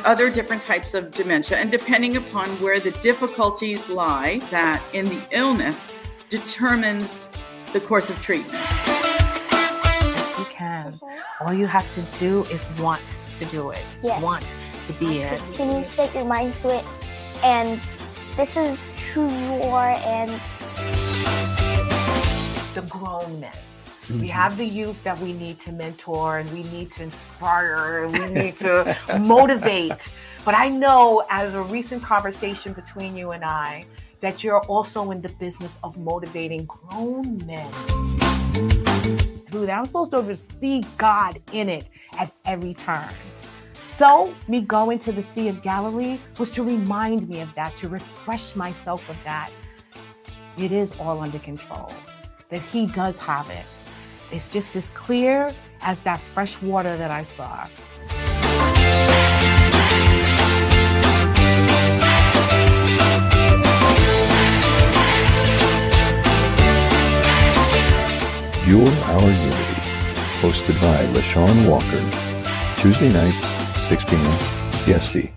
other different types of dementia, and depending upon where the difficulties lie, that in the illness determines the course of treatment. Yes, you can. All you have to do is want to do it. Yes. Want to be it. When you set your mind to it, and this is who you are, and the grown men. We have the youth that we need to mentor, and we need to inspire, and we need to motivate. But I know, as a recent conversation between you and I, that you're also in the business of motivating grown men. Through that, I'm supposed to see God in it at every turn. So me going to the Sea of Galilee was to remind me of that, to refresh myself of that. It is all under control, that He does have it. It's just as clear as that fresh water that I saw. You're Our Unity, hosted by LeShawn Walker, Tuesday nights, 6 p.m. PST.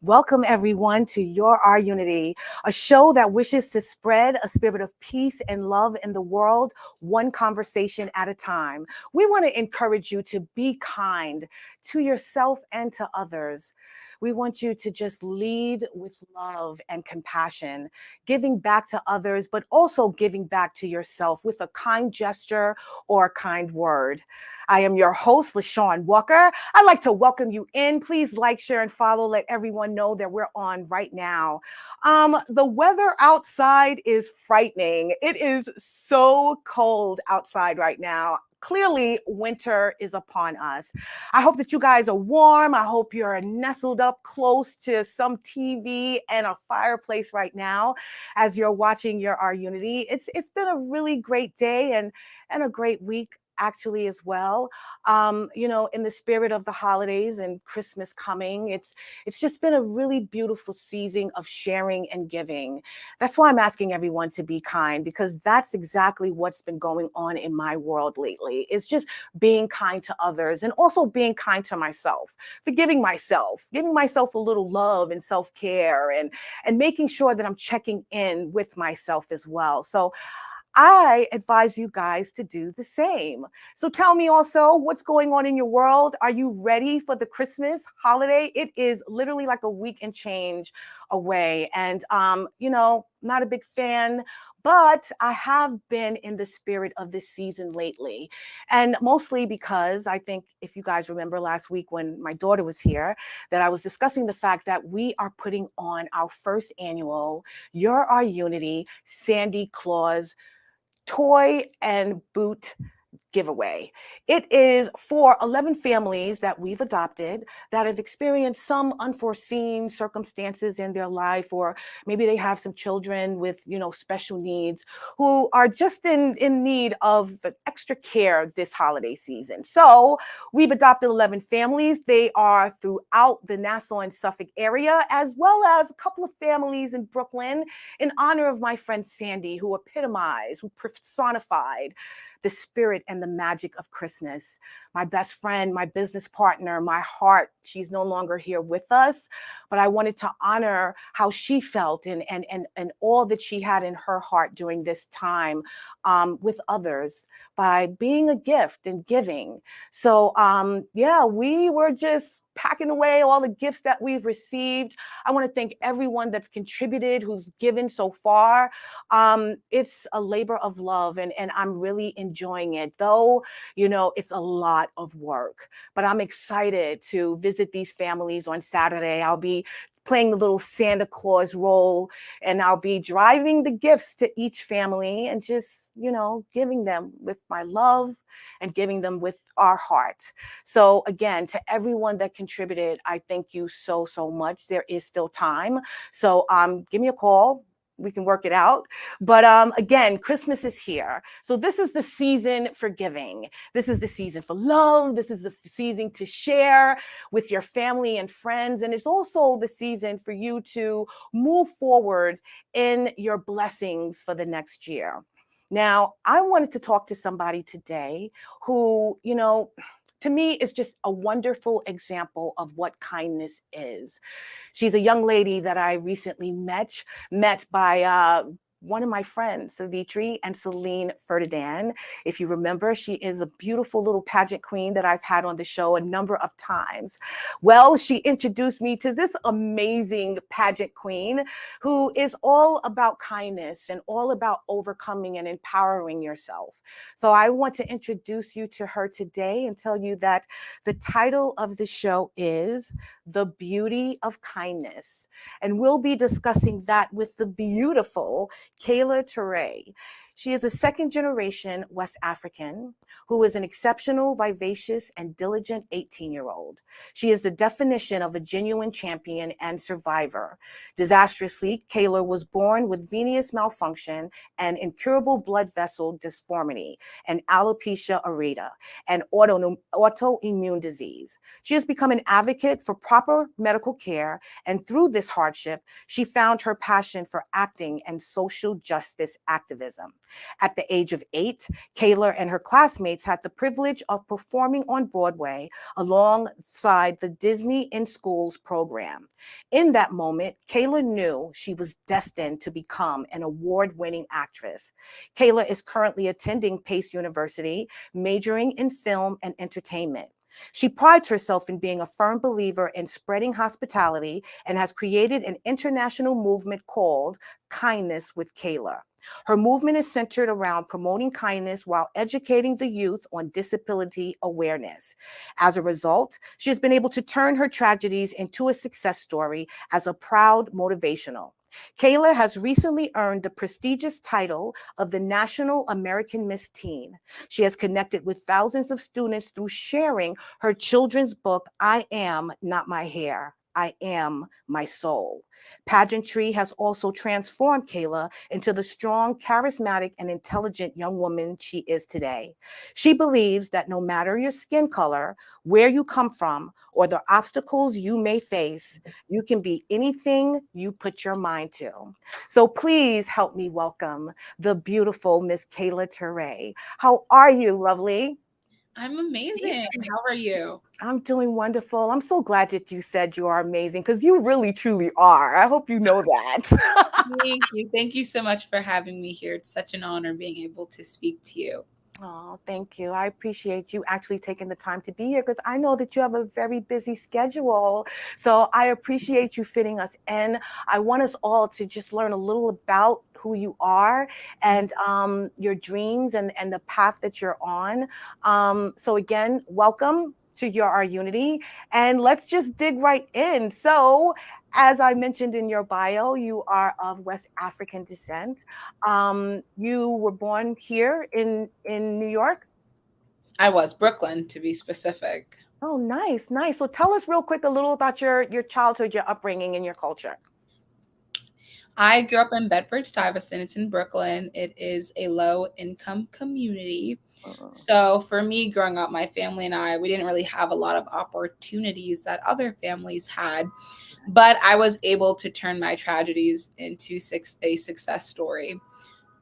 Welcome, everyone, to You're Our Unity, a show that wishes to spread a spirit of peace and love in the world, one conversation at a time. We want to encourage you to be kind to yourself and to others. We want you to just lead with love and compassion, giving back to others, but also giving back to yourself with a kind gesture or a kind word. I am your host, LeShawn Walker. I'd like to welcome you in. Please like, share, and follow. Let everyone know that we're on right now. The weather outside is frightening. It is so cold outside right now. Clearly, winter is upon us. I hope that you guys are warm. I hope you're nestled up close to some TV and a fireplace right now as you're watching Your Our Unity. It's been a really great day and a great week, actually, as well. In the spirit of the holidays and Christmas coming, it's just been a really beautiful season of sharing and giving. That's why I'm asking everyone to be kind, because that's exactly what's been going on in my world lately. It's just being kind to others and also being kind to myself, forgiving myself, giving myself a little love and self-care, and making sure that I'm checking in with myself as well. So I advise you guys to do the same. So tell me also what's going on in your world. Are you ready for the Christmas holiday? It is literally like a week and change away. And, not a big fan, but I have been in the spirit of this season lately. And mostly because I think, if you guys remember last week when my daughter was here, that I was discussing the fact that we are putting on our first annual You're Our Unity Sandy Claus toy and boot giveaway. It is for 11 families that we've adopted that have experienced some unforeseen circumstances in their life, or maybe they have some children with, special needs who are just in need of extra care this holiday season. So we've adopted 11 families. They are throughout the Nassau and Suffolk area, as well as a couple of families in Brooklyn, in honor of my friend Sandy, who personified the spirit and the magic of Christmas. My best friend, my business partner, my heart, she's no longer here with us, but I wanted to honor how she felt and all that she had in her heart during this time with others by being a gift and giving. So we were just packing away all the gifts that we've received. I want to thank everyone that's contributed, who's given so far. It's a labor of love, and I'm really enjoying it, though, it's a lot of work. But I'm excited to visit these families on Saturday. I'll be playing the little Santa Claus role, and I'll be driving the gifts to each family and just, giving them with my love and giving them with our heart. So again, to everyone that contributed, I thank you so, so much. There is still time. So give me a call. We can work it out. But again, Christmas is here. So this is the season for giving. This is the season for love. This is the season to share with your family and friends. And it's also the season for you to move forward in your blessings for the next year. Now, I wanted to talk to somebody today who, to me is just a wonderful example of what kindness is. She's a young lady that I recently met by one of my friends, Savitri and Celine Ferdinand. If you remember, she is a beautiful little pageant queen that I've had on the show a number of times. Well, she introduced me to this amazing pageant queen who is all about kindness and all about overcoming and empowering yourself. So I want to introduce you to her today and tell you that the title of the show is The Beauty of Kindness. And we'll be discussing that with the beautiful Kayla Touré. She is a second generation West African who is an exceptional, vivacious, and diligent 18-year-old. She is the definition of a genuine champion and survivor. Disastrously, Kayla was born with venous malfunction and incurable blood vessel deformity and alopecia areata, an autoimmune disease. She has become an advocate for proper medical care, and through this hardship, she found her passion for acting and social justice activism. At the age of 8, Kayla and her classmates had the privilege of performing on Broadway alongside the Disney in Schools program. In that moment, Kayla knew she was destined to become an award-winning actress. Kayla is currently attending Pace University, majoring in film and entertainment. She prides herself in being a firm believer in spreading hospitality and has created an international movement called Kindness with Kayla. Her movement is centered around promoting kindness while educating the youth on disability awareness. As a result, she has been able to turn her tragedies into a success story as a proud motivational. Kayla has recently earned the prestigious title of the National American Miss Teen. She has connected with thousands of students through sharing her children's book, I Am Not My Hair, I Am My Soul. Pageantry has also transformed Kayla into the strong, charismatic, and intelligent young woman she is today. She believes that no matter your skin color, where you come from, or the obstacles you may face, you can be anything you put your mind to. So please help me welcome the beautiful Miss Kayla Touré. How are you, lovely? I'm amazing. How are you? I'm doing wonderful. I'm so glad that you said you are amazing because you really, truly are. I hope you know that. Thank you. Thank you so much for having me here. It's such an honor being able to speak to you. Oh, thank you. I appreciate you actually taking the time to be here because I know that you have a very busy schedule. So I appreciate you fitting us in. I want us all to just learn a little about who you are and your dreams and the path that you're on. So again, welcome to Our Unity, and let's just dig right in. So, as I mentioned in your bio, you are of West African descent. You were born here in New York? I was Brooklyn, to be specific. Oh, nice, nice. So tell us real quick a little about your childhood, your upbringing, and your culture. I grew up in Bedford-Stuyvesant. It's in Brooklyn. It is a low-income community. So for me, growing up, my family and I, we didn't really have a lot of opportunities that other families had. But I was able to turn my tragedies into a success story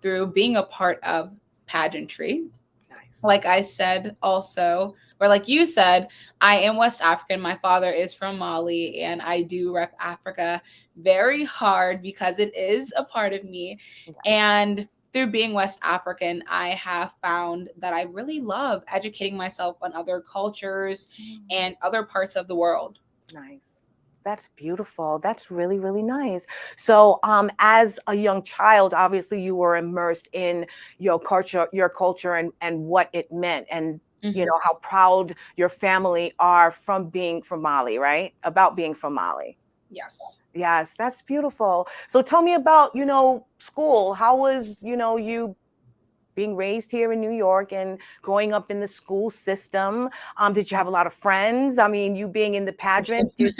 through being a part of pageantry. Nice. Like I said also, or like you said, I am West African. My father is from Mali, and I do rep Africa very hard because it is a part of me. Yeah. And through being West African, I have found that I really love educating myself on other cultures and other parts of the world. Nice. That's beautiful. That's really, really nice. So, as a young child, obviously you were immersed in your culture and what it meant, and you know how proud your family are from being from Mali, right? About being from Mali. Yes. Yes, that's beautiful. So tell me about, school. How was, you being raised here in New York and growing up in the school system? Did you have a lot of friends? I mean, you being in the pageant, did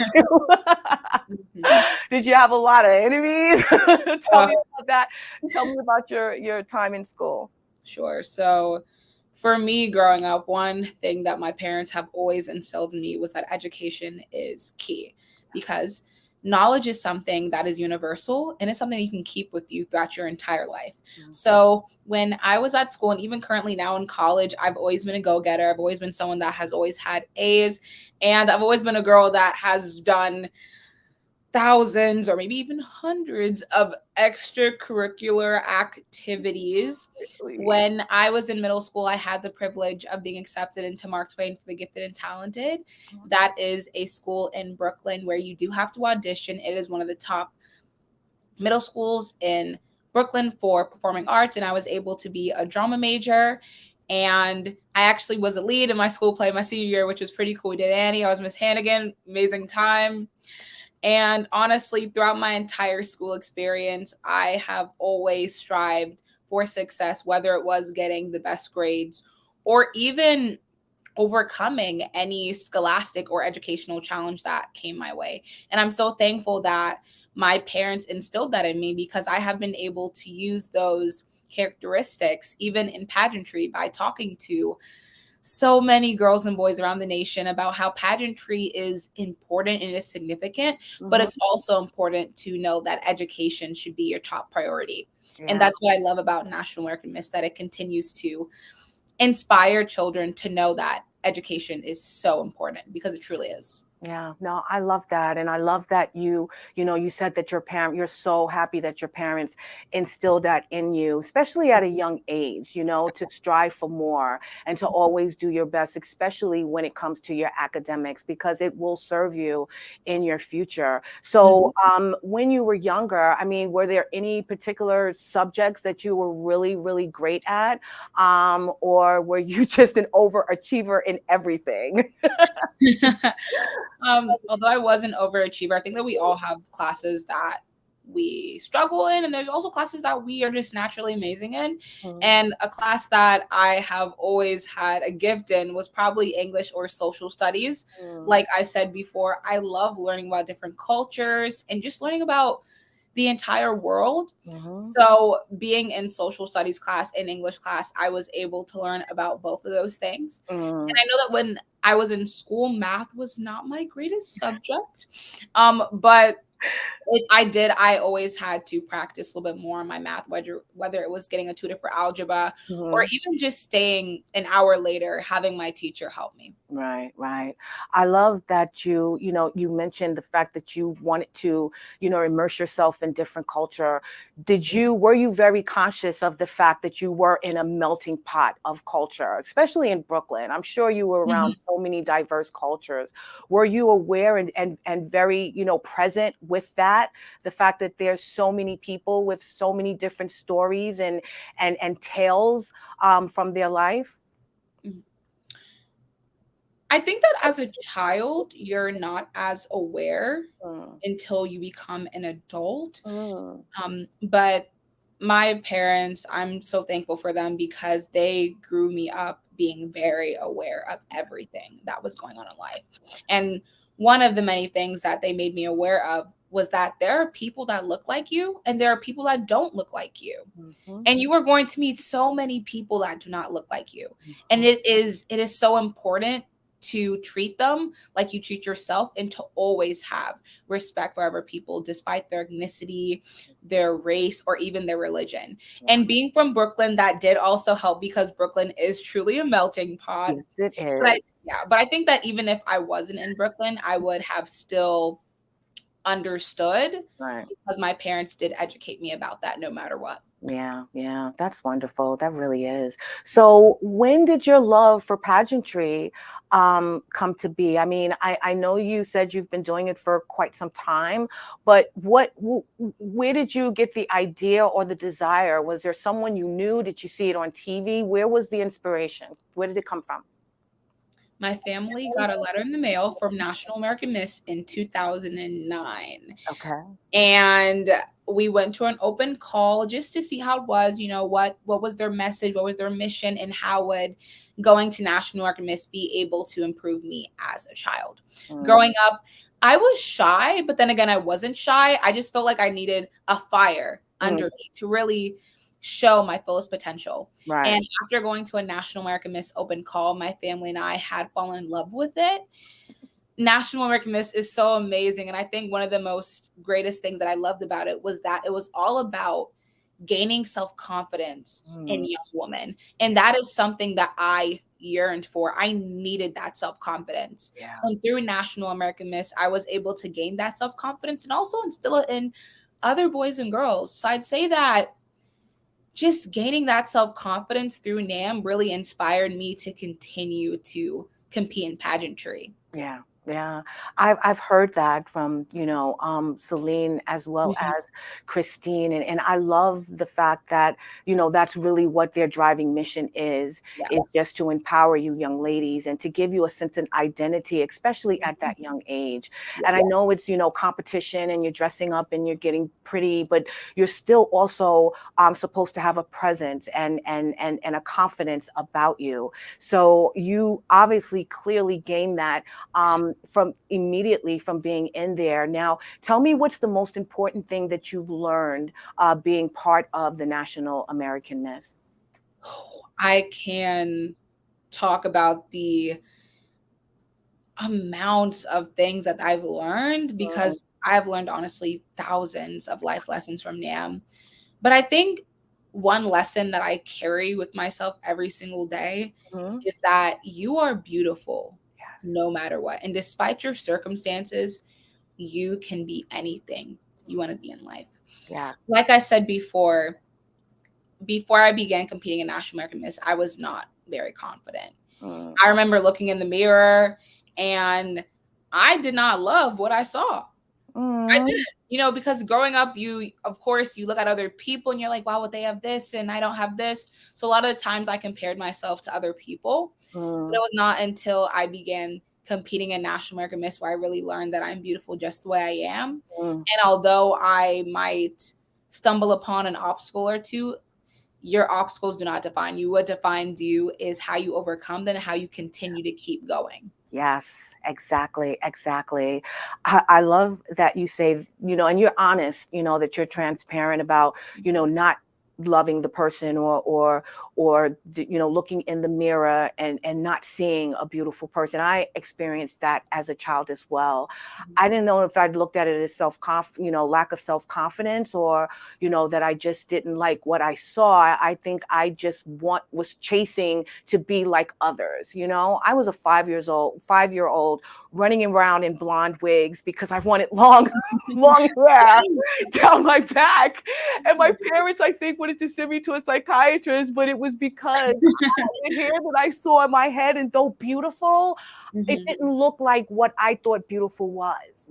you have a lot of enemies? Tell me about that. Tell me about your time in school. Sure. So for me growing up, one thing that my parents have always instilled in me was that education is key, because knowledge is something that is universal, and it's something you can keep with you throughout your entire life. So when I was at school, and even currently now in college, I've always been a go-getter. I've always been someone that has always had A's, and I've always been a girl that has done thousands or maybe even hundreds of extracurricular activities. When I was in middle school, I had the privilege of being accepted into Mark Twain for the Gifted and Talented. That is a school in Brooklyn where you do have to audition. It is one of the top middle schools in Brooklyn for performing arts, and I was able to be a drama major. And I actually was a lead in my school play my senior year, which was pretty cool. We did Annie. I was Miss Hannigan. Amazing time. And honestly, throughout my entire school experience, I have always strived for success, whether it was getting the best grades or even overcoming any scholastic or educational challenge that came my way. And I'm so thankful that my parents instilled that in me, because I have been able to use those characteristics even in pageantry by talking to so many girls and boys around the nation about how pageantry is important and is significant, but it's also important to know that education should be your top priority. And that's what I love about National American Miss, that it continues to inspire children to know that education is so important, because it truly is. Yeah, no, I love that. And I love that you said that you're so happy that your parents instilled that in you, especially at a young age, to strive for more and to always do your best, especially when it comes to your academics, because it will serve you in your future. So when you were younger, I mean, were there any particular subjects that you were really, really great at? Or were you just an overachiever in everything? Although I was an overachiever, I think that we all have classes that we struggle in, and there's also classes that we are just naturally amazing in. And a class that I have always had a gift in was probably English or social studies. Like I said before, I love learning about different cultures and just learning about the entire world. So being in social studies class and English class, I was able to learn about both of those things. And I know that when I was in school, math was not my greatest subject. But I always had to practice a little bit more on my math, whether it was getting a tutor for algebra or even just staying an hour later, having my teacher help me. Right, right. I love that you mentioned the fact that you wanted to, immerse yourself in different culture. Were you very conscious of the fact that you were in a melting pot of culture, especially in Brooklyn? I'm sure you were around so many diverse cultures. Were you aware and very, present with that? The fact that there's so many people with so many different stories and tales from their life? I think that as a child, you're not as aware until you become an adult. But my parents, I'm so thankful for them, because they grew me up being very aware of everything that was going on in life. And one of the many things that they made me aware of was that there are people that look like you and there are people that don't look like you. And you are going to meet so many people that do not look like you. And it is so important to treat them like you treat yourself, and to always have respect for other people, despite their ethnicity, their race, or even their religion. And being from Brooklyn, that did also help, because Brooklyn is truly a melting pot. Yes, it is. But I think that even if I wasn't in Brooklyn, I would have still understood, because my parents did educate me about that no matter what. Yeah, that's wonderful. That really is. So when did your love for pageantry come to be? I mean, I know you said you've been doing it for quite some time, but where did you get the idea or the desire? Was there someone you knew? Did you see it on TV? Where was the inspiration? Where did it come from? My family got a letter in the mail from National American Miss in 2009. Okay. And we went to an open call just to see how it was, what was their message, what was their mission, and how would going to National American Miss be able to improve me as a child. Growing up, I was shy, but then again, I wasn't shy. I just felt like I needed a fire under me to really show my fullest potential. And after going to a National American Miss open call, my family and I had fallen in love with it. National American Miss is so amazing. And I think one of the most greatest things that I loved about it was that it was all about gaining self-confidence in young women. And that is something that I yearned for. I needed that self-confidence. Yeah. And through National American Miss, I was able to gain that self-confidence and also instill it in other boys and girls. So I'd say that just gaining that self-confidence through NAM really inspired me to continue to compete in pageantry. Yeah. Yeah, I've heard that from, Celine as well Mhm. as Christine. And I love the fact that, that's really what their driving mission is Yes. just to empower you young ladies and to give you a sense of identity, especially at that young age. And I know it's, competition and you're dressing up and you're getting pretty, but you're still also supposed to have a presence and a confidence about you. So you obviously clearly gained that from immediately from being in there. Now, tell me what's the most important thing that you've learned being part of the National American Miss? I can talk about the amounts of things that I've learned because I've learned honestly thousands of life lessons from NAM. But I think one lesson that I carry with myself every single day Mm-hmm. is that you are beautiful Yes. no matter what. And despite your circumstances, you can be anything you want to be in life. Yeah. Like I said before I began competing in National American Miss, I was not very confident. Mm. I remember looking in the mirror and I did not love what I saw. I Mm. didn't, because growing up, of course, you look at other people and you're like, wow, they have this and I don't have this. So a lot of the times I compared myself to other people. But it was not until I began competing in National American Miss where I really learned that I'm beautiful just the way I am. Mm. And although I might stumble upon an obstacle or two, your obstacles do not define you. What defines you is how you overcome them and how you continue to keep going. Yes, exactly, exactly. I love that you say, and you're honest, that you're transparent about, not loving the person or looking in the mirror and not seeing a beautiful person. I experienced that as a child as well. I didn't know if I'd looked at it as lack of self-confidence or, that I just didn't like what I saw. I think I just was chasing to be like others. I was a 5-year-old running around in blonde wigs because I wanted long hair down my back. And my parents, I think, wanted to send me to a psychiatrist, but it was because the hair that I saw in my head, and though beautiful, it didn't look like what I thought beautiful was,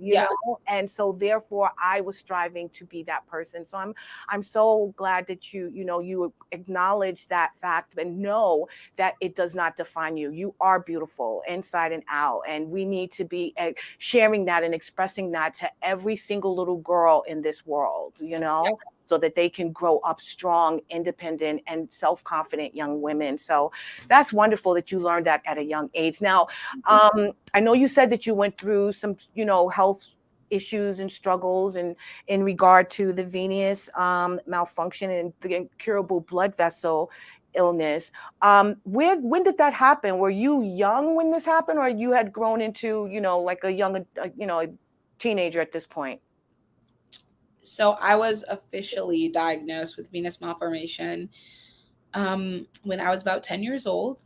and so therefore I was striving to be that person. So I'm so glad that you acknowledge that fact and know that it does not define you. You are beautiful inside and out, and we need to be sharing that and expressing that to every single little girl in this world, so that they can grow up strong, independent, and self-confident young women. So that's wonderful that you learned that at a young age. Now, I know you said that you went through some, health issues and struggles and in regard to the venous malfunction and the incurable blood vessel illness. When did that happen? Were you young when this happened, or you had grown into, like a young, a teenager at this point? So I was officially diagnosed with venous malformation when I was about 10 years old.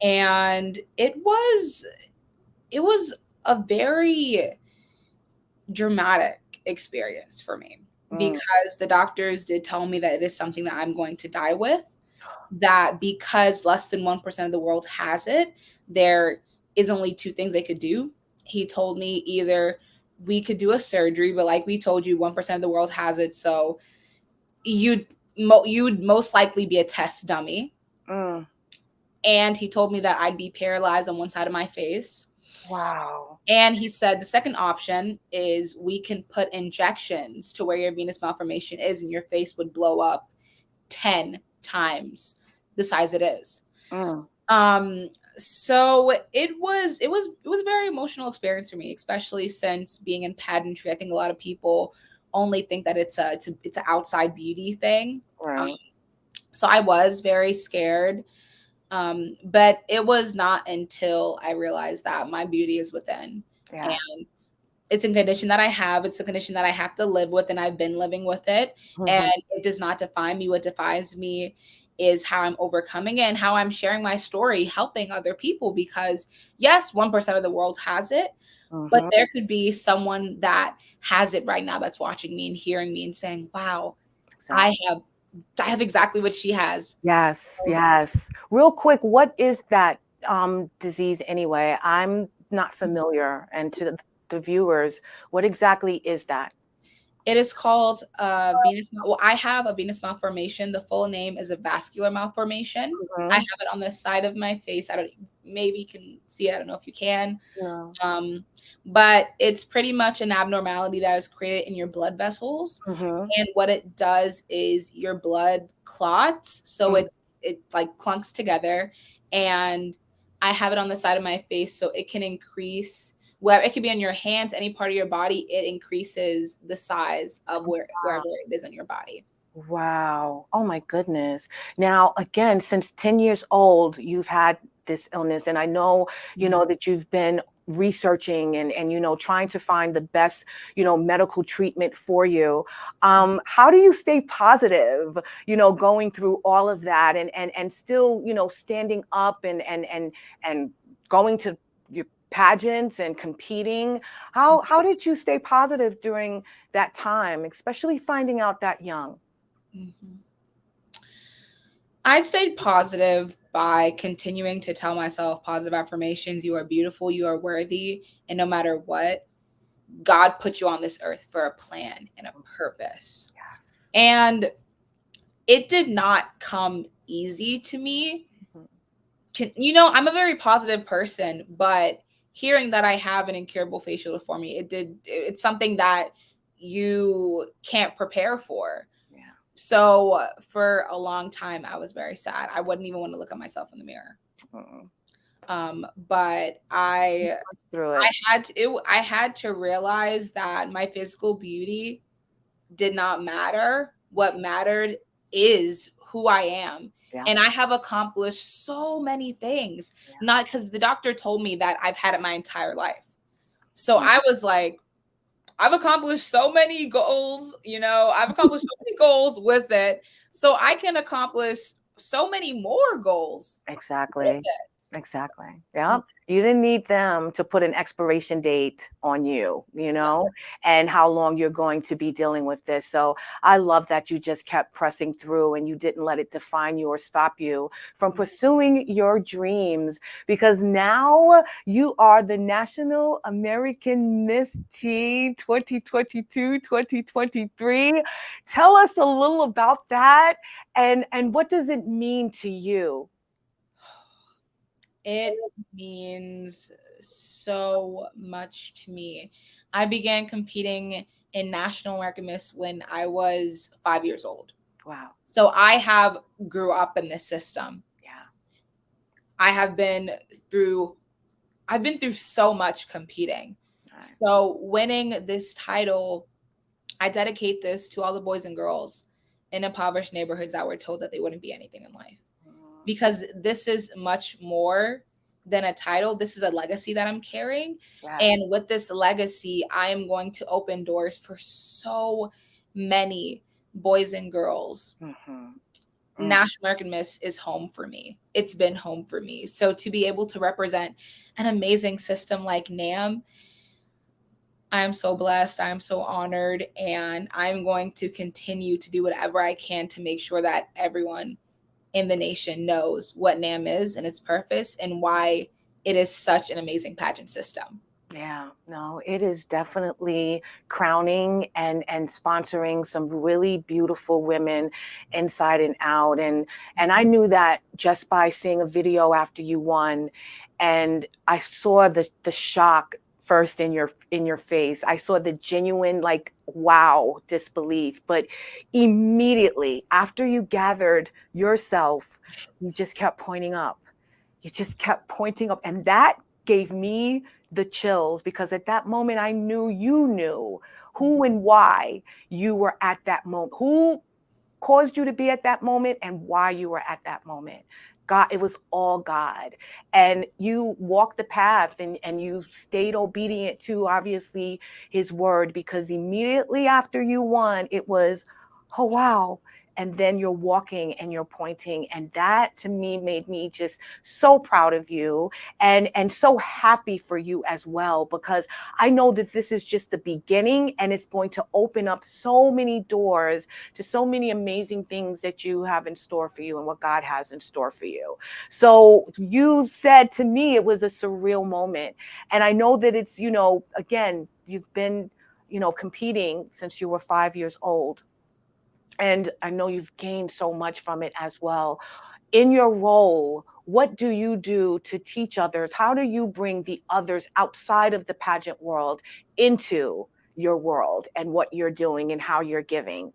And it was a very dramatic experience for me because the doctors did tell me that it is something that I'm going to die with, that because less than 1% of the world has it, there is only two things they could do. He told me either we could do a surgery, but like we told you, 1% of the world has it, so you'd most likely be a test dummy. And he told me that I'd be paralyzed on one side of my face. Wow. And he said the second option is we can put injections to where your venous malformation is and your face would blow up 10 times the size it is. So it was a very emotional experience for me, especially since being in pageantry. I think a lot of people only think that it's an outside beauty thing. Right. So I was very scared. But it was not until I realized that my beauty is within. Yeah. And it's a condition that I have. It's a condition that I have to live with, and I've been living with it. And it does not define me. What defines me is how I'm overcoming it and how I'm sharing my story, helping other people. Because yes, 1% of the world has it, but there could be someone that has it right now that's watching me and hearing me and saying, wow, Exactly. I have exactly what she has. Yes, yes. Real quick, what is that disease anyway? I'm not familiar. And to the viewers, what exactly is that? It is called venous. Well, I have a venous malformation. The full name is a vascular malformation. I have it on the side of my face. I don't. Maybe you can see it. I don't know if you can. No. But it's pretty much an abnormality that is created in your blood vessels. And what it does is your blood clots, so it like clunks together. And I have it on the side of my face, so it can increase. Where it could be on your hands, any part of your body, it increases the size of wherever it is in your body. Wow. Oh my goodness. Now, again, since 10 years old, you've had this illness. And I know, that you've been researching and trying to find the best, medical treatment for you. How do you stay positive, going through all of that and still, standing up and going to your pageants and competing? How did you stay positive during that time, especially finding out that young? I'd stayed positive by continuing to tell myself positive affirmations. You are beautiful, you are worthy, and no matter what, God put you on this earth for a plan and a purpose. Yes. And it did not come easy to me. I'm a very positive person, but hearing that I have an incurable facial deformity, it's something that you can't prepare for. So for a long time, I was very sad. I wouldn't even want to look at myself in the mirror. But I had to realize that my physical beauty did not matter. What mattered is who I am. Yeah. And I have accomplished so many things, not because the doctor told me that I've had it my entire life. So I was like, I've accomplished so many goals, I've accomplished so many goals with it. So I can accomplish so many more goals. Exactly. Yeah. You didn't need them to put an expiration date on you, and how long you're going to be dealing with this. So I love that you just kept pressing through and you didn't let it define you or stop you from pursuing your dreams, because now you are the National American Miss Teen 2022-2023. Tell us a little about that and what does it mean to you? It means so much to me. I began competing in National American Miss when I was 5 years old. Wow. So I grew up in this system. Yeah. I've been through so much competing. Right. So winning this title, I dedicate this to all the boys and girls in impoverished neighborhoods that were told that they wouldn't be anything in life. Because this is much more than a title. This is a legacy that I'm carrying. Yes. And with this legacy, I am going to open doors for so many boys and girls. National American Miss is home for me. It's been home for me. So to be able to represent an amazing system like NAM, I am so blessed. I am so honored. And I'm going to continue to do whatever I can to make sure that everyone in the nation knows what NAM is and its purpose and why it is such an amazing pageant system. Yeah, no, it is definitely crowning and sponsoring some really beautiful women inside and out. And I knew that just by seeing a video after you won, and I saw the shock first in your face. I saw the genuine, like, wow, disbelief. But immediately after you gathered yourself, you just kept pointing up. You just kept pointing up. And that gave me the chills, because at that moment, I knew you knew who and why you were at that moment, who caused you to be at that moment and why you were at that moment. God, it was all God. And you walked the path, and you stayed obedient to, obviously, his word, because immediately after you won, it was, oh, wow. And then you're walking and you're pointing. And that to me made me just so proud of you, and so happy for you as well, because I know that this is just the beginning, and it's going to open up so many doors to so many amazing things that you have in store for you and what God has in store for you. So you said to me it was a surreal moment. And I know that it's, again, you've been, competing since you were 5 years old. And I know you've gained so much from it as well. In your role, what do you do to teach others? How do you bring the others outside of the pageant world into your world and what you're doing and how you're giving?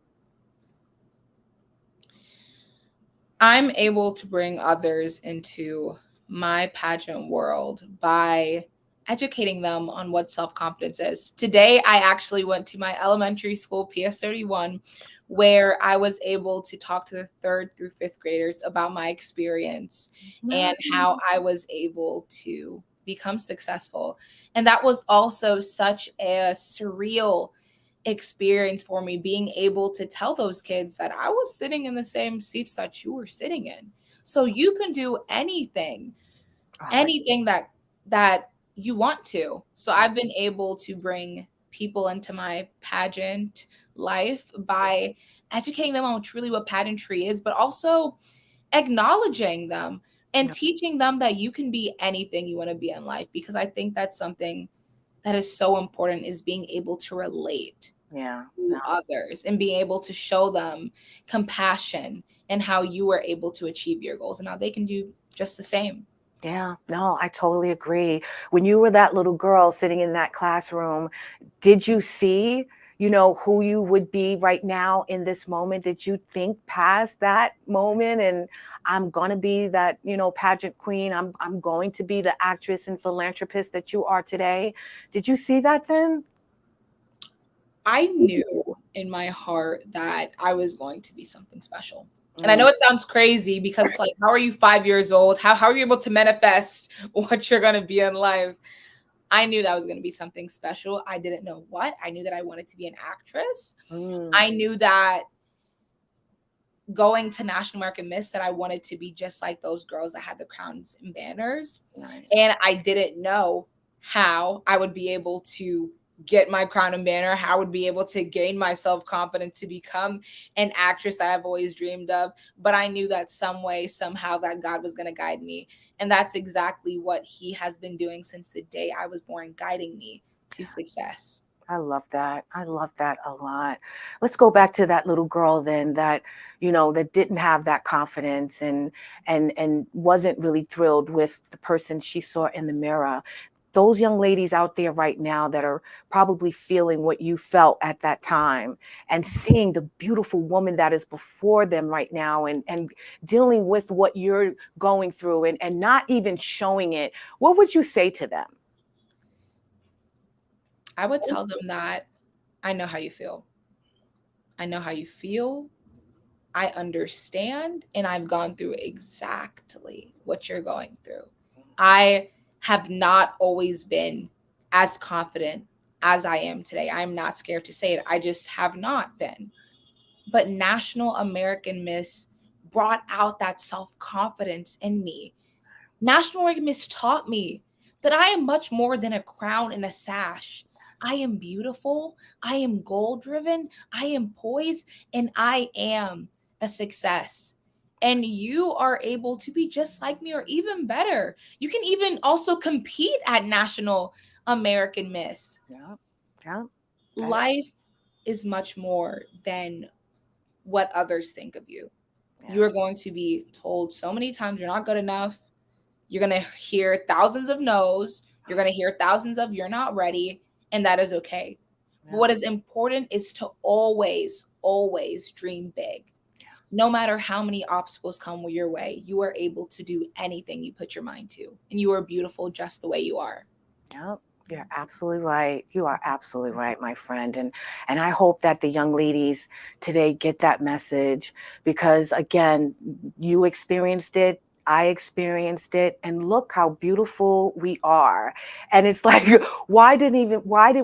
I'm able to bring others into my pageant world by educating them on what self-confidence is. Today, I actually went to my elementary school, PS31, where I was able to talk to the third through fifth graders about my experience and how I was able to become successful. And that was also such a surreal experience for me, being able to tell those kids that I was sitting in the same seats that you were sitting in. So you can do anything, anything that you want to. So I've been able to bring people into my pageant life by educating them on truly what pageantry is, but also acknowledging them and Yeah. teaching them that you can be anything you want to be in life, because I think that's something that is so important, is being able to relate Yeah. to others and being able to show them compassion and how you were able to achieve your goals and how they can do just the same. Yeah, no, I totally agree. When you were that little girl sitting in that classroom, did you see, who you would be right now in this moment? Did you think past that moment and I'm going to be that, pageant queen? I'm going to be the actress and philanthropist that you are today. Did you see that then? I knew in my heart that I was going to be something special. And I know it sounds crazy because it's like, how are you 5 years old? How are you able to manifest what you're going to be in life? I knew that was going to be something special. I didn't know what. I knew that I wanted to be an actress. I knew that going to National American Miss, that I wanted to be just like those girls that had the crowns and banners. Nice. And I didn't know how I would be able to get my crown and banner, how I would be able to gain my self-confidence to become an actress that I've always dreamed of. But I knew that some way, somehow, that God was going to guide me. And that's exactly what he has been doing since the day I was born, guiding me to success. I love that. I love that a lot. Let's go back to that little girl then that, that didn't have that confidence and wasn't really thrilled with the person she saw in the mirror. Those young ladies out there right now that are probably feeling what you felt at that time and seeing the beautiful woman that is before them right now and dealing with what you're going through and not even showing it, what would you say to them? I would tell them that I know how you feel. I know how you feel. I understand. And I've gone through exactly what you're going through. I have not always been as confident as I am today. I'm not scared to say it. I just have not been. But National American Miss brought out that self-confidence in me. National American Miss taught me that I am much more than a crown and a sash. I am beautiful. I am goal driven. I am poised, and I am a success. And you are able to be just like me or even better. You can even also compete at National American Miss. Yeah. Yeah. Life is much more than what others think of you. Yeah. You are going to be told so many times you're not good enough. You're going to hear thousands of no's. You're going to hear thousands of you're not ready, and that is okay. Yeah. But what is important is to always, always dream big. No matter how many obstacles come your way, you are able to do anything you put your mind to. And you are beautiful just the way you are. Yep. You're absolutely right. You are absolutely right, my friend. And I hope that the young ladies today get that message because, again, you experienced it. I experienced it, and look how beautiful we are. And it's like, why did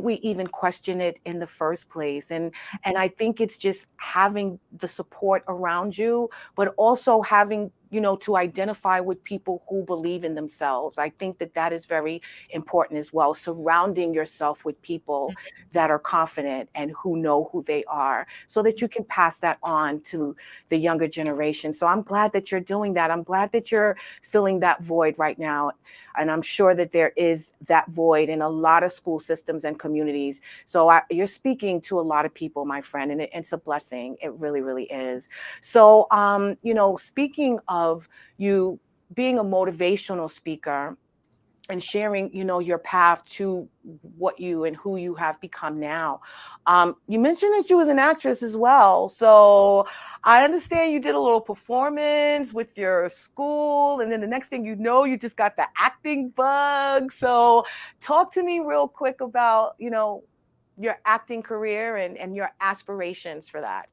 we even question it in the first place? And I think it's just having the support around you, but also having, to identify with people who believe in themselves. I think that is very important as well. Surrounding yourself with people that are confident and who know who they are, so that you can pass that on to the younger generation. So I'm glad that you're doing that. I'm glad that you're filling that void right now. And I'm sure that there is that void in a lot of school systems and communities. So you're speaking to a lot of people, my friend, and it's a blessing. It really, really is. So, speaking of you being a motivational speaker and sharing, your path to what you and who you have become now. You mentioned that you was an actress as well. So I understand you did a little performance with your school, and then the next thing you know, you just got the acting bug. So talk to me real quick about, your acting career and your aspirations for that.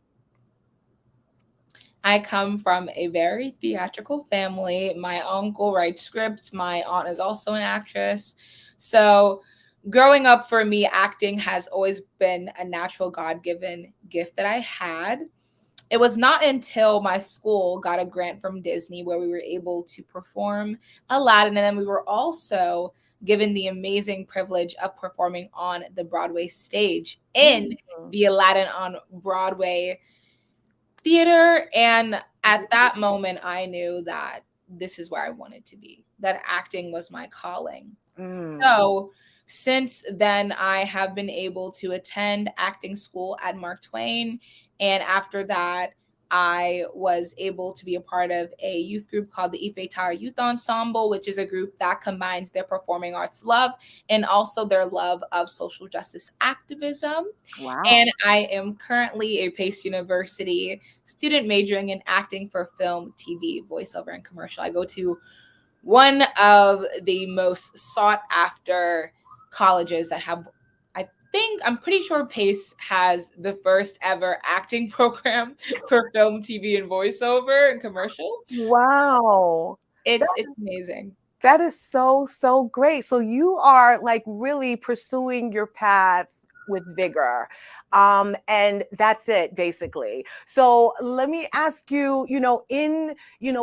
I come from a very theatrical family. My uncle writes scripts. My aunt is also an actress. So, growing up for me, acting has always been a natural God given gift that I had. It was not until my school got a grant from Disney where we were able to perform Aladdin. And then we were also given the amazing privilege of performing on the Broadway stage in the Aladdin on Broadway theater. And at that moment, I knew that this is where I wanted to be, that acting was my calling. So since then, I have been able to attend acting school at Mark Twain. And after that, I was able to be a part of a youth group called the Ife Tower Youth Ensemble, which is a group that combines their performing arts love and also their love of social justice activism. Wow. And I am currently a Pace University student majoring in acting for film, TV, voiceover, and commercial. I go to one of the most sought after colleges that have, I'm pretty sure Pace has the first ever acting program for film, TV, and voiceover and commercial. Wow. It's amazing. That is so, so great. So you are like really pursuing your path with vigor. And that's it basically. So let me ask you, in,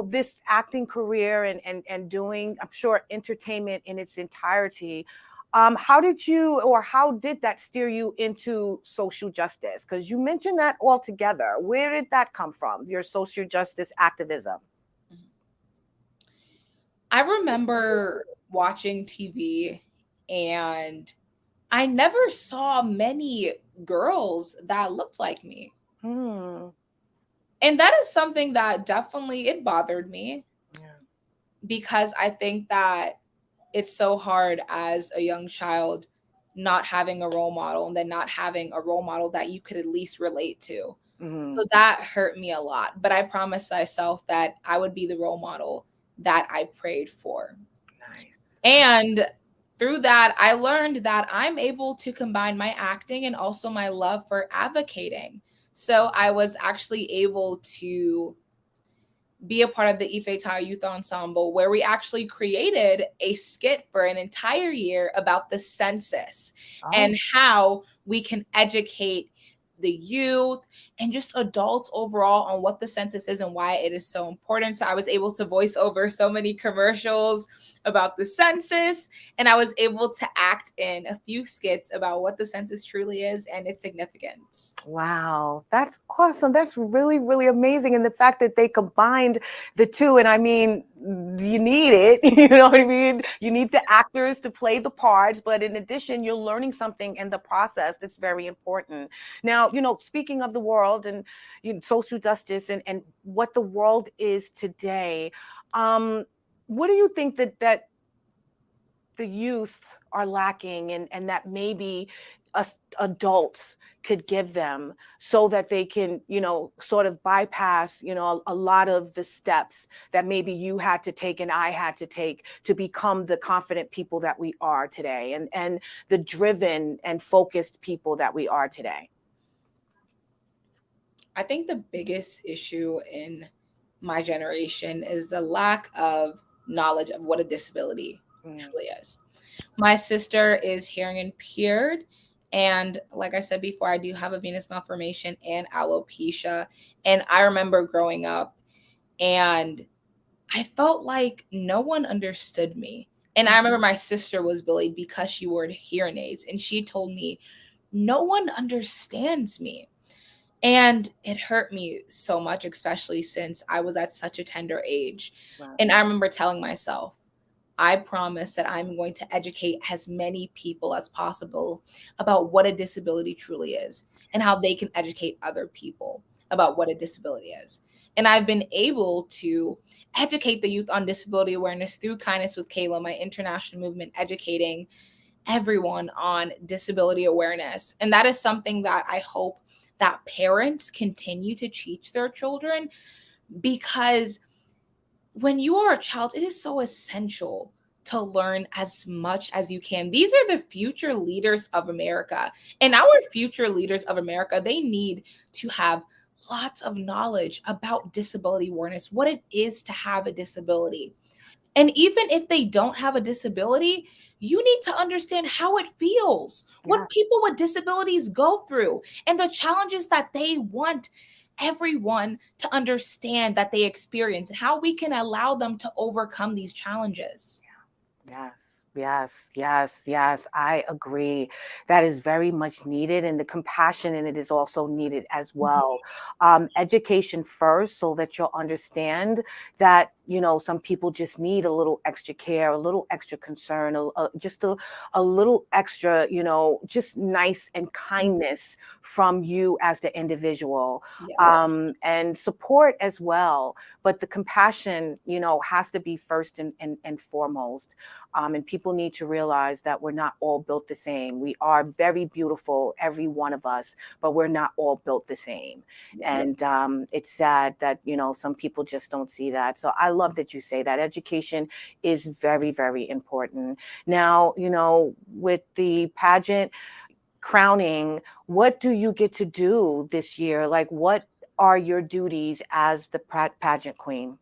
this acting career and doing, I'm sure, entertainment in its entirety, how did that steer you into social justice? Because you mentioned that altogether. Where did that come from, your social justice activism? I remember watching TV, and I never saw many girls that looked like me. And that is something that definitely, it bothered me. Because I think that it's so hard as a young child not having a role model, and then not having a role model that you could at least relate to. So that hurt me a lot. But I promised myself that I would be the role model that I prayed for. Nice. And through that, I learned that I'm able to combine my acting and also my love for advocating. So I was actually able to be a part of the Ife Tower Youth Ensemble, where we actually created a skit for an entire year about the census and how we can educate the youth and just adults overall on what the census is and why it is so important. So I was able to voice over so many commercials about the census, and I was able to act in a few skits about what the census truly is and its significance. Wow, that's awesome. That's really, really amazing. And the fact that they combined the two, and I mean, you need it, you know what I mean? You need the actors to play the parts, but in addition, you're learning something in the process that's very important. Now, speaking of the world and social justice and what the world is today, what do you think that the youth are lacking and that maybe us adults could give them so that they can, sort of bypass, a lot of the steps that maybe you had to take and I had to take to become the confident people that we are today and the driven and focused people that we are today? I think the biggest issue in my generation is the lack of knowledge of what a disability truly is. My sister is hearing impaired. And like I said before, I do have a venous malformation and alopecia. And I remember growing up and I felt like no one understood me. And I remember my sister was bullied because she wore hearing aids. And she told me, no one understands me. And it hurt me so much, especially since I was at such a tender age. Wow. And I remember telling myself, I promise that I'm going to educate as many people as possible about what a disability truly is and how they can educate other people about what a disability is. And I've been able to educate the youth on disability awareness through Kindness with Kayla, my international movement, educating everyone on disability awareness. And that is something that I hope that parents continue to teach their children, because when you are a child, it is so essential to learn as much as you can. These are the future leaders of America. And our future leaders of America, they need to have lots of knowledge about disability awareness, what it is to have a disability. And even if they don't have a disability, you need to understand how it feels, what people with disabilities go through, and the challenges that they want everyone to understand that they experience, and how we can allow them to overcome these challenges. Yes, yes, yes, yes. I agree. That is very much needed, and the compassion in it is also needed as well. Education first, so that you'll understand that, you know, some people just need a little extra care, a little extra concern, just a little extra, you know, just nice and kindness from you as the individual, Yes. and support as well. But the compassion, you know, has to be first and foremost. And people need to realize that we're not all built the same. We are very beautiful, every one of us, but we're not all built the same. And it's sad that, you know, some people just don't see that. So I love that you say that. Education is very, very important. Now, you know, with the pageant crowning, what do you get to do this year? Like, what are your duties as the pageant queen?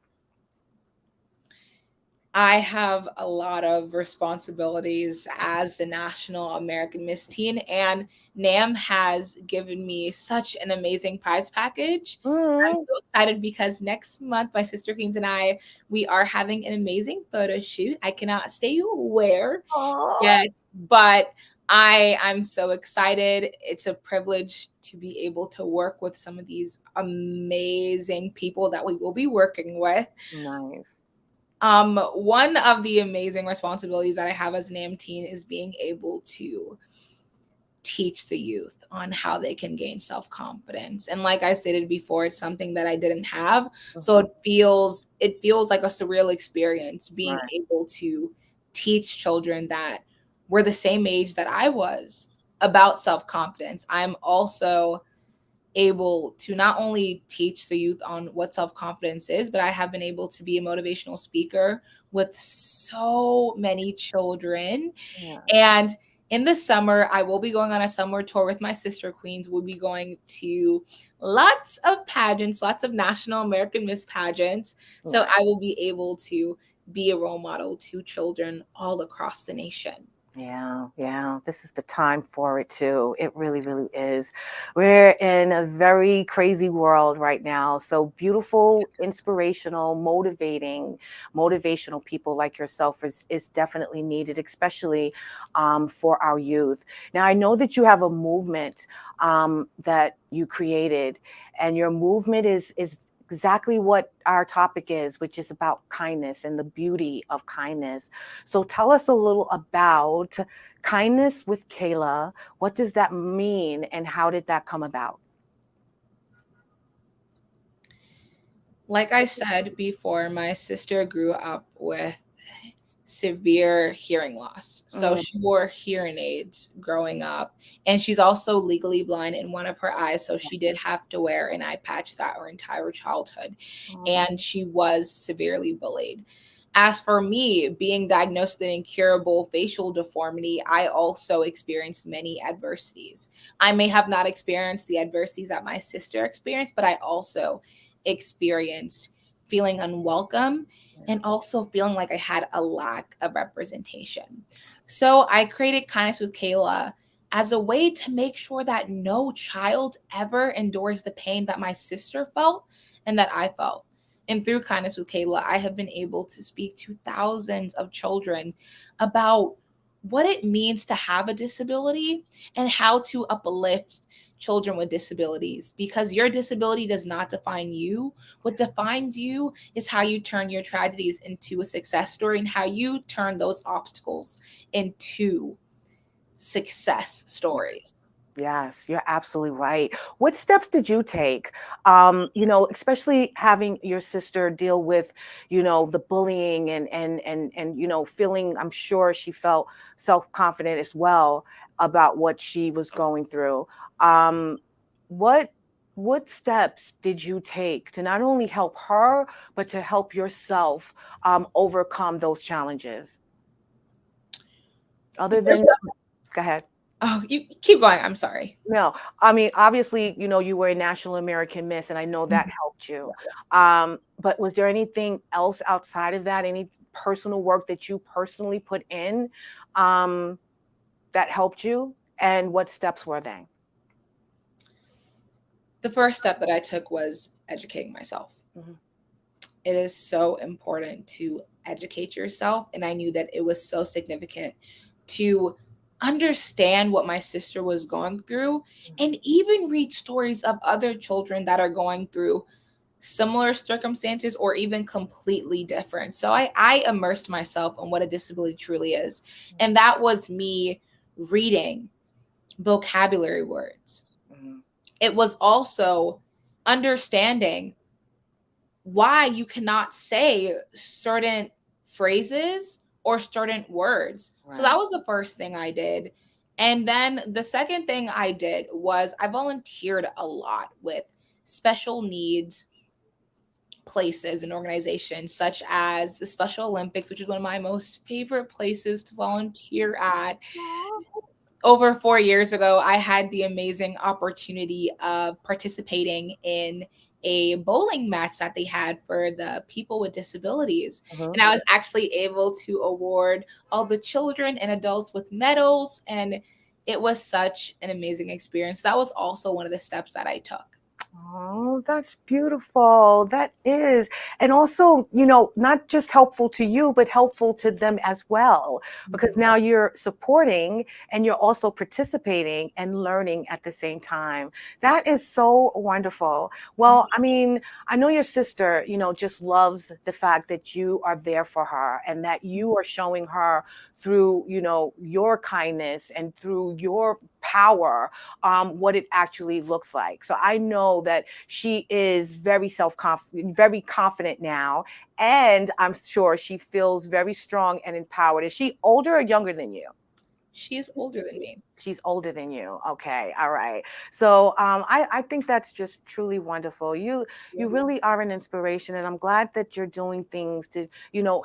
I have a lot of responsibilities as the National American Miss Teen, and NAM has given me such an amazing prize package. I'm Mm. so excited because next month, my sister Queens and I, we are having an amazing photo shoot. I cannot say where Oh, yet, but I'm so excited. It's a privilege to be able to work with some of these amazing people that we will be working with. nice. One of the amazing responsibilities that I have as an AM teen is being able to teach the youth on how they can gain self-confidence. And like I stated before, it's something that I didn't have. So it feels like a surreal experience being Right. able to teach children that were the same age that I was about self-confidence. I'm also able to not only teach the youth on what self-confidence is, but I have been able to be a motivational speaker with so many children. Yeah. And in the summer, I will be going on a summer tour with my sister queens. We'll be going to lots of pageants, lots of National American Miss pageants. So Nice. I will be able to be a role model to children all across the nation. Yeah, yeah. This is the time for it too. It really, really is. We're in a very crazy world right now. So beautiful, inspirational, motivational people like yourself is definitely needed, especially for our youth. Now, I know that you have a movement that you created, and your movement is exactly what our topic is, which is about kindness and the beauty of kindness. So tell us a little about Kindness with Kayla. What does that mean, and how did that come about? Like I said before, my sister grew up with severe hearing loss. So Mm. she wore hearing aids growing up. And she's also legally blind in one of her eyes. So she did have to wear an eye patch throughout her entire childhood. Oh, And she was severely bullied. As for me, being diagnosed with an incurable facial deformity, I also experienced many adversities. I may have not experienced the adversities that my sister experienced, but I also experienced feeling unwelcome, and also feeling like I had a lack of representation. So I created Kindness with Kayla as a way to make sure that no child ever endures the pain that my sister felt and that I felt. And through Kindness with Kayla, I have been able to speak to thousands of children about what it means to have a disability and how to uplift children with disabilities, because your disability does not define you. What defines you is how you turn your tragedies into a success story and how you turn those obstacles into success stories. Yes, you're absolutely right. What steps did you take? Especially having your sister deal with, the bullying and feeling, I'm sure she felt self-confident as well about what she was going through. Um, what what steps did you take to not only help her, but to help yourself overcome those challenges? Other than, go ahead. Oh, you keep going. I'm sorry. No, I mean, obviously, you were a National American Miss, and I know that helped you. But was there anything else outside of that? Any personal work that you personally put in um, that helped you? And what steps were they? The first step that I took was educating myself. Mhm. It is so important to educate yourself. And I knew that it was so significant to understand what my sister was going through and even read stories of other children that are going through similar circumstances or even completely different. So I immersed myself in what a disability truly is. And that was me reading vocabulary words. Mhm. It was also understanding why you cannot say certain phrases or certain words. So Right. that was the first thing I did. And then the second thing I did was I volunteered a lot with special needs places and organizations such as the Special Olympics, which is one of my most favorite places to volunteer at. Over 4 years ago, I had the amazing opportunity of participating in a bowling match that they had for the people with disabilities. Mhm. And I was actually able to award all the children and adults with medals. And it was such an amazing experience. That was also one of the steps that I took. Oh, that's beautiful. That is. And also, not just helpful to you, but helpful to them as well, because now you're supporting and you're also participating and learning at the same time. That is so wonderful. Well, I mean, I know your sister, just loves the fact that you are there for her and that you are showing her through, your kindness and through your power what it actually looks like. So I know that she is very self-confident, very confident now, and I'm sure she feels very strong and empowered. Is she older or younger than you? She is older than me. She's older than you. Okay. All right. So I think that's just truly wonderful. You really are an inspiration, and I'm glad that you're doing things to,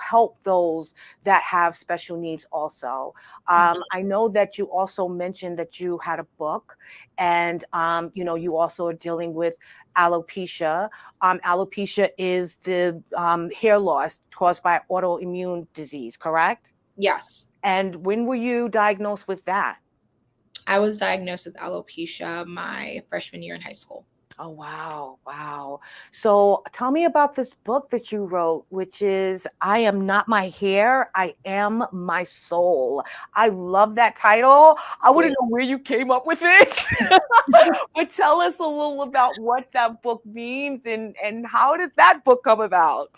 help those that have special needs also. I know that you also mentioned that you had a book, and you also are dealing with alopecia. Alopecia is the hair loss caused by autoimmune disease, correct? Yes. And when were you diagnosed with that? I was diagnosed with alopecia my freshman year in high school. Oh, wow. Wow. So tell me about this book that you wrote, which is I Am Not My Hair, I Am My Soul. I love that title. I wouldn't know where you came up with it. But tell us a little about what that book means and how did that book come about?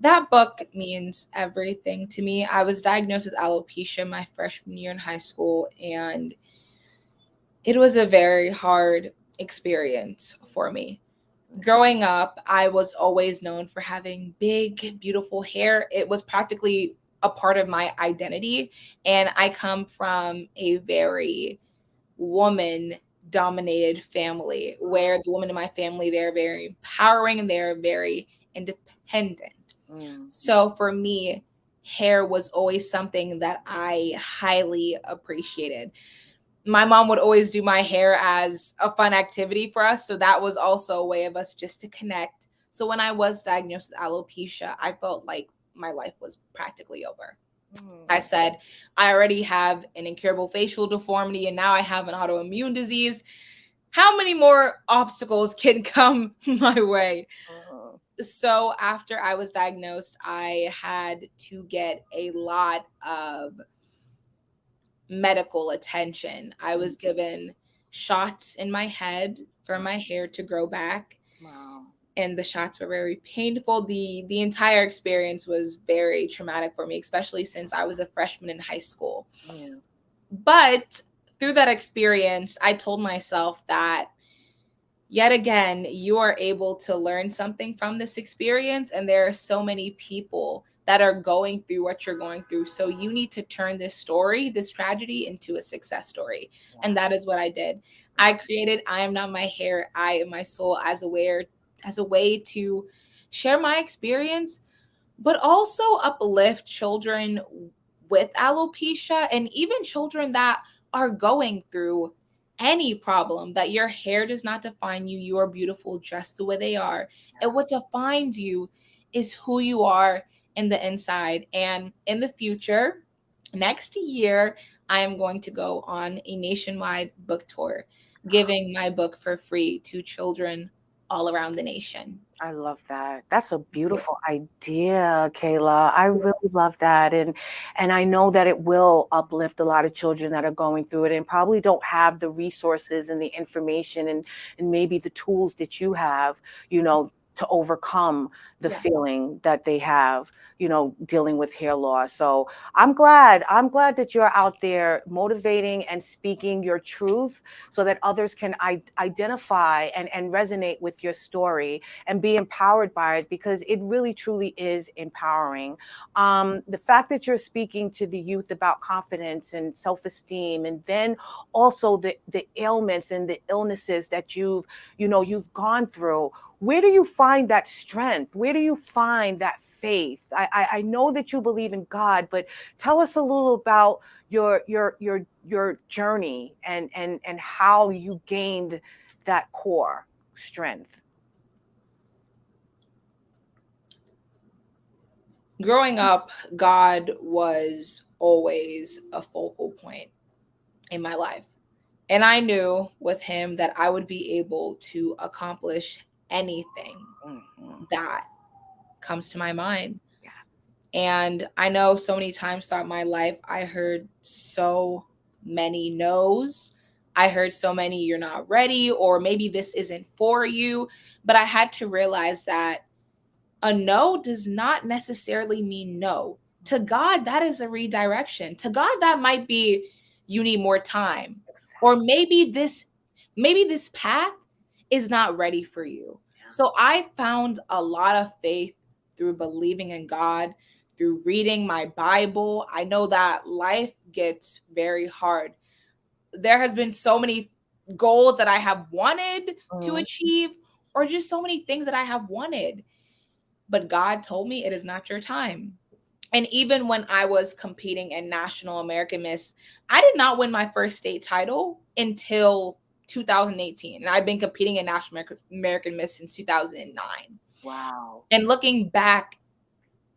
That book means everything to me. I was diagnosed with alopecia my freshman year in high school, and it was a very hard experience for me. Growing up, I was always known for having big, beautiful hair. It was practically a part of my identity. And I come from a very woman dominated family where the women in my family, they're very empowering and they're very independent. Mm. So for me, hair was always something that I highly appreciated. My mom would always do my hair as a fun activity for us. So that was also a way of us just to connect. So when I was diagnosed with alopecia, I felt like my life was practically over. I said, I already have an incurable facial deformity and now I have an autoimmune disease. How many more obstacles can come my way? So after I was diagnosed, I had to get a lot of medical attention. I was given shots in my head for my hair to grow back. Wow. And the shots were very painful. The entire experience was very traumatic for me, especially since I was a freshman in high school. Yeah. But through that experience, I told myself that yet again, you are able to learn something from this experience. And there are so many people that are going through what you're going through. So you need to turn this story, this tragedy, into a success story. Yeah. And that is what I did. I created I Am Not My Hair, I Am My Soul as a way to share my experience, but also uplift children with alopecia and even children that are going through any problem, that your hair does not define you. You are beautiful just the way they are. And what defines you is who you are in the inside. And in the future, next year, I am going to go on a nationwide book tour, giving my book for free to children all around the nation. I love that. That's a beautiful idea, Kayla. I really love that. And I know that it will uplift a lot of children that are going through it and probably don't have the resources and the information and maybe the tools that you have, to overcome the feeling that they have, dealing with hair loss. So I'm glad that you're out there motivating and speaking your truth so that others can identify and resonate with your story and be empowered by it, because it really truly is empowering. The fact that you're speaking to the youth about confidence and self-esteem, and then also the ailments and the illnesses that you've gone through. Where do you find that strength? Where do you find that faith? I know that you believe in God, but tell us a little about your journey and how you gained that core strength. Growing up, God was always a focal point in my life. And I knew with him that I would be able to accomplish anything that comes to my mind. Yeah. And I know so many times throughout my life, I heard so many no's. I heard so many, you're not ready, or maybe this isn't for you. But I had to realize that a no does not necessarily mean no. To God, that is a redirection. To God, that might be you need more time. Or maybe this path is not ready for you. So I found a lot of faith through believing in God, through reading my Bible. I know that life gets very hard. There has been so many goals that I have wanted to achieve, or just so many things that I have wanted. But God told me it is not your time. And even when I was competing in National American Miss, I did not win my first state title until 2018. And I've been competing in National American Miss since 2009. Wow. And looking back,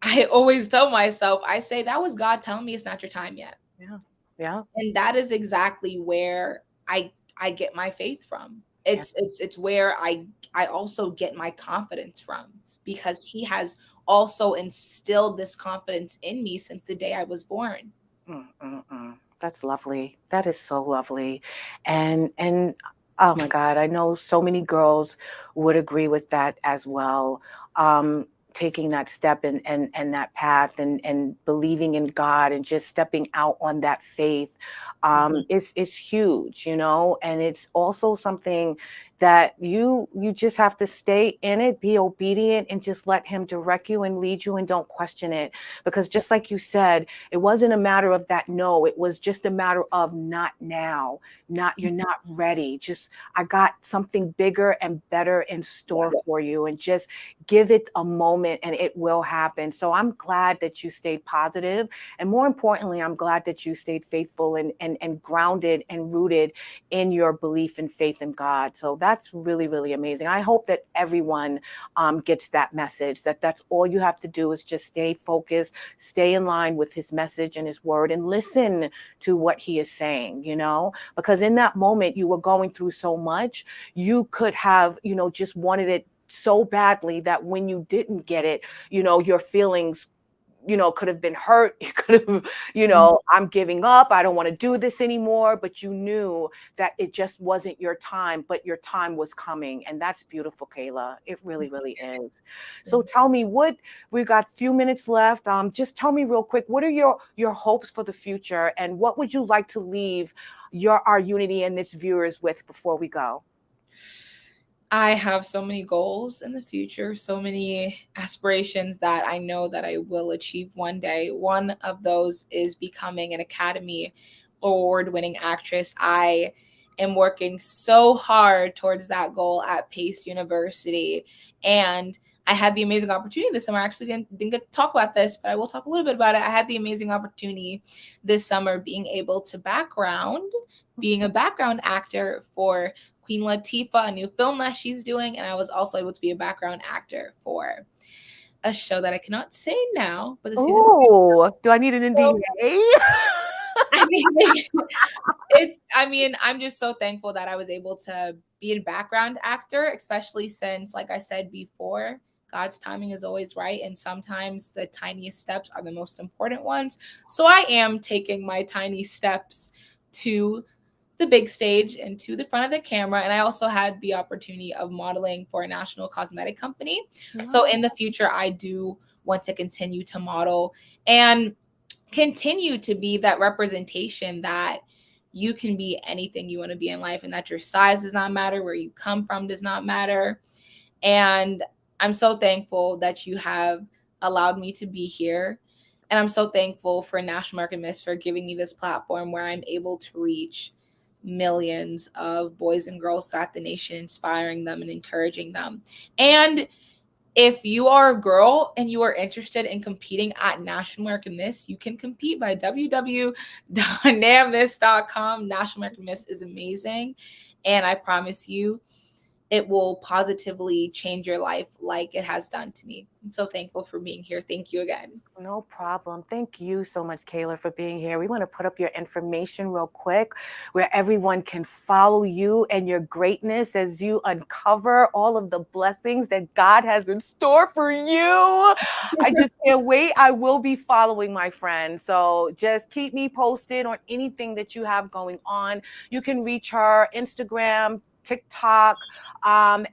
I always tell myself, I say that was God telling me it's not your time yet. Yeah. Yeah. And that is exactly where I get my faith from. It's where I also get my confidence from, because he has also instilled this confidence in me since the day I was born. That's lovely. That is so lovely. And oh my God, I know so many girls would agree with that as well. Taking that step and that path and believing in God and just stepping out on that faith is huge, and it's also something that you just have to stay in it, be obedient, and just let him direct you and lead you, and don't question it. Because just like you said, it wasn't a matter of that no, it was just a matter of not now, you're not ready. Just, I got something bigger and better in store for you, and just give it a moment and it will happen. So I'm glad that you stayed positive, and more importantly, I'm glad that you stayed faithful and and grounded and rooted in your belief and faith in God. So that's really, really amazing. I hope that everyone gets that message, that that's all you have to do is just stay focused, stay in line with his message and his word, and listen to what he is saying, because in that moment you were going through so much, you could have, just wanted it so badly that when you didn't get it, your feelings could have been hurt. You could have, I'm giving up. I don't want to do this anymore. But you knew that it just wasn't your time, but your time was coming. And that's beautiful, Kayla. It really, really is. So tell me, we got a few minutes left. Just tell me real quick, what are your hopes for the future? And what would you like to leave our Unity and its viewers with before we go? I have so many goals in the future, so many aspirations that I know that I will achieve one day. One of those is becoming an Academy Award-winning actress. I am working so hard towards that goal at Pace University. And I had the amazing opportunity this summer. I actually didn't get to talk about this, but I will talk a little bit about it. I had the amazing opportunity this summer being able to being a background actor for Queen Latifah, a new film that she's doing. And I was also able to be a background actor for a show that I cannot say now, but the season. Oh, do I need an NDA? I'm just so thankful that I was able to be a background actor, especially since, like I said before, God's timing is always right. And sometimes the tiniest steps are the most important ones. So I am taking my tiny steps to the big stage and to the front of the camera. And I also had the opportunity of modeling for a national cosmetic company. Wow. So in the future, I do want to continue to model and continue to be that representation that you can be anything you want to be in life, and that your size does not matter, where you come from does not matter. And I'm so thankful that you have allowed me to be here. And I'm so thankful for National American Miss for giving me this platform where I'm able to reach millions of boys and girls throughout the nation, inspiring them and encouraging them. And if you are a girl and you are interested in competing at National American Miss, you can compete by www.nammiss.com. National American Miss is amazing. And I promise you, it will positively change your life like it has done to me. I'm so thankful for being here. Thank you again. No problem. Thank you so much, Kayla, for being here. We want to put up your information real quick where everyone can follow you and your greatness as you uncover all of the blessings that God has in store for you. I just can't wait. I will be following, my friend. So just keep me posted on anything that you have going on. You can reach her Instagram, TikTok, and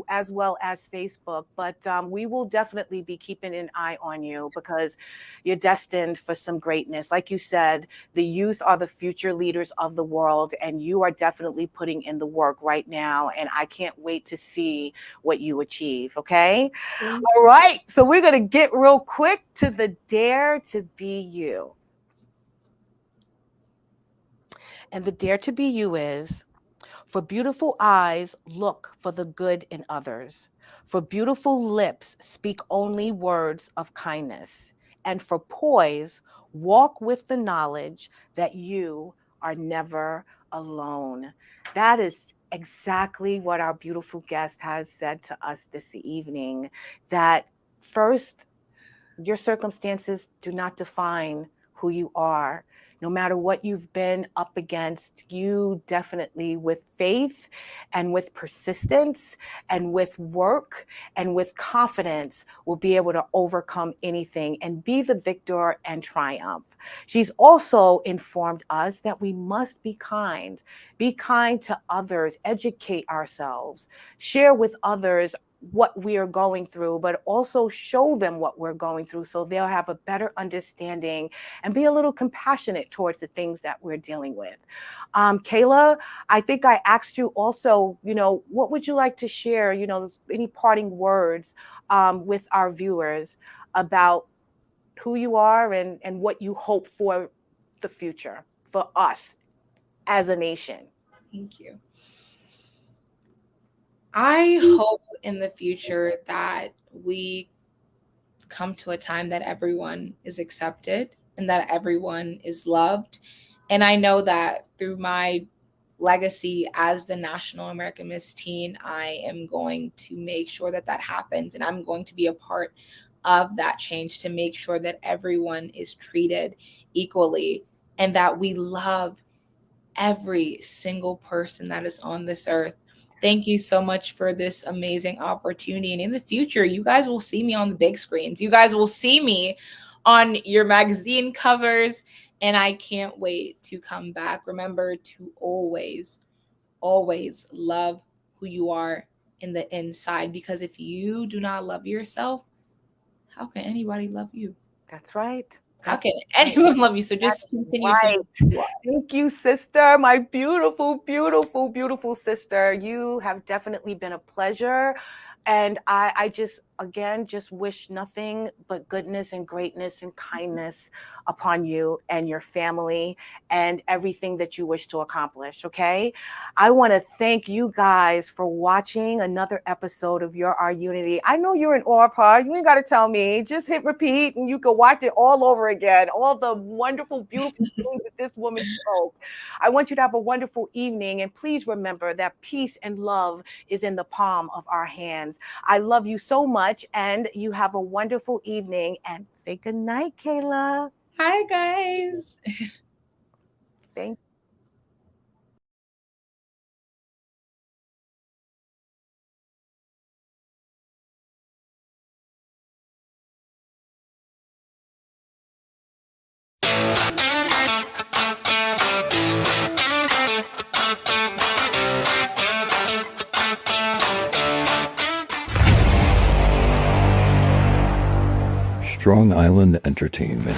as well as Facebook. But we will definitely be keeping an eye on you because you're destined for some greatness. Like you said, the youth are the future leaders of the world, and you are definitely putting in the work right now. And I can't wait to see what you achieve. Okay. Mm-hmm. All right. So we're going to get real quick to the Dare to Be You. And the Dare to Be You is: for beautiful eyes, look for the good in others. For beautiful lips, speak only words of kindness. And for poise, walk with the knowledge that you are never alone. That is exactly what our beautiful guest has said to us this evening. That first, your circumstances do not define who you are. No matter what you've been up against, you definitely, with faith and with persistence and with work and with confidence, will be able to overcome anything and be the victor and triumph. She's also informed us that we must be kind to others, educate ourselves, share with others what we are going through, but also show them what we're going through so they'll have a better understanding and be a little compassionate towards the things that we're dealing with. Kayla, I think I asked you also, what would you like to share, any parting words with our viewers about who you are and what you hope for the future for us as a nation? Thank you. I hope in the future that we come to a time that everyone is accepted and that everyone is loved And I know that through my legacy as the National American Miss Teen, I am going to make sure that that happens. And I'm going to be a part of that change to make sure that everyone is treated equally and that we love every single person that is on this earth. Thank you so much for this amazing opportunity. And in the future, you guys will see me on the big screens. You guys will see me on your magazine covers. And I can't wait to come back. Remember to always, always love who you are in the inside. Because if you do not love yourself, how can anybody love you? That's right. How can anyone love you? So just continue Right. to love. Thank you, sister. My beautiful, beautiful, beautiful sister. You have definitely been a pleasure. And I just, again, just wish nothing but goodness and greatness and kindness upon you and your family and everything that you wish to accomplish, okay? I want to thank you guys for watching another episode of Your Our Unity. I know you're in awe of her. You ain't got to tell me. Just hit repeat and you can watch it all over again. All the wonderful, beautiful things that this woman spoke. I want you to have a wonderful evening. And please remember that peace and love is in the palm of our hands. I love you so much, and you have a wonderful evening. And say good night, Kayla. Hi, guys. Thank you. Strong Island Entertainment.